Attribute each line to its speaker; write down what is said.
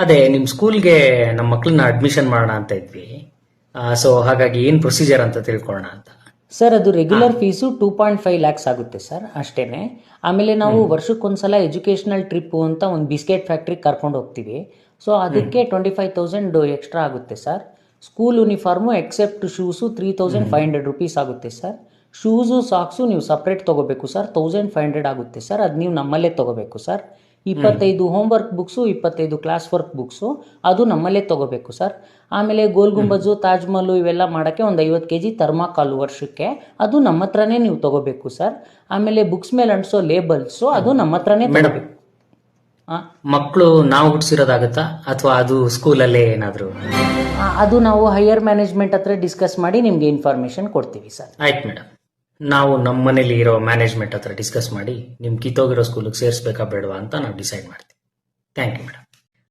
Speaker 1: ಅದೇ ನಿಮ್ಮ ಸ್ಕೂಲ್ಗೆ ನಮ್ಮ ಮಕ್ಕಳನ್ನ ಅಡ್ಮಿಷನ್ ಮಾಡೋಣ ಅಂತ ಇದ್ವಿ. ಸೊ ಹಾಗಾಗಿ ಏನು ಪ್ರೊಸೀಜರ್ ಅಂತ ತಿಳ್ಕೊಳ್ಳೋಣ ಅಂತ.
Speaker 2: ಸರ್ ಅದು ರೆಗ್ಯುಲರ್ ಫೀಸು 2.5 ಲ್ಯಾಕ್ಸ್ ಆಗುತ್ತೆ ಸರ್, ಅಷ್ಟೇನೆ. ಆಮೇಲೆ ನಾವು ವರ್ಷಕ್ಕೊಂದ್ಸಲ ಎಜುಕೇಷನಲ್ ಟ್ರಿಪ್ಪು ಅಂತ ಒಂದು ಬಿಸ್ಕೆಟ್ ಫ್ಯಾಕ್ಟ್ರಿಗೆ ಕರ್ಕೊಂಡು ಹೋಗ್ತೀವಿ. ಸೊ ಅದಕ್ಕೆ 25,000 ಎಕ್ಸ್ಟ್ರಾ ಆಗುತ್ತೆ sir. School uniform except shoes 3,500 rupees ಆಗುತ್ತೆ ಸರ್. ಶೂಸು ಸಾಕ್ಸು ನೀವು ಸಪ್ರೇಟ್ ತೊಗೋಬೇಕು ಸರ್, 1,500 ಆಗುತ್ತೆ ಸರ್. ಅದು ನೀವು ನಮ್ಮಲ್ಲೇ ತೊಗೋಬೇಕು sir. 25 homework books, 25 class work books, ಅದು ನಮ್ಮಲ್ಲೇ ತೊಗೋಬೇಕು ಸರ್. ಆಮೇಲೆ ಗೋಲ್ ಗುಂಬಜು, ತಾಜ್ ಮಹಲ್ ಇವೆಲ್ಲ ಮಾಡೋಕ್ಕೆ ಒಂದು 50 kg ಥರ್ಮಾಕಾಲ್ ವರ್ಷಕ್ಕೆ, ಅದು ನಮ್ಮ ಹತ್ರನೇ ನೀವು ತೊಗೋಬೇಕು ಸರ್. ಆಮೇಲೆ ಬುಕ್ಸ್ ಮೇಲೆ ಅಂಟಿಸೋ ಲೇಬಲ್ಸು ಅದು ನಮ್ಮ ಹತ್ರನೇ ತೊಗೋಬೇಕು.
Speaker 1: ಮಕ್ಕಳು ನಾವು ಹುಟ್ಟಿಸಿರೋದಾಗತ್ತಾ ಅಥವಾ ಅದು ಸ್ಕೂಲಲ್ಲೇ ಏನಾದರೂ?
Speaker 2: ಅದು ನಾವು ಹೈಯರ್ ಮ್ಯಾನೇಜ್ಮೆಂಟ್ ಹತ್ರ ಡಿಸ್ಕಸ್ ಮಾಡಿ ನಿಮಗೆ ಇನ್ಫಾರ್ಮೇಷನ್ ಕೊಡ್ತೀವಿ ಸರ್.
Speaker 1: ಆಯ್ತು ಮೇಡಮ್, ನಾವು ನಮ್ಮ ಮನೇಲಿ ಇರೋ ಮ್ಯಾನೇಜ್ಮೆಂಟ್ ಹತ್ರ ಡಿಸ್ಕಸ್ ಮಾಡಿ ನಿಮ್ಮ ಕಿತ್ತೋಗಿರೋ ಸ್ಕೂಲಿಗೆ ಸೇರಿಸ್ಬೇಕಾ ಬೇಡವಾ ಅಂತ ನಾವು ಡಿಸೈಡ್ ಮಾಡ್ತೀವಿ. Thank you madam.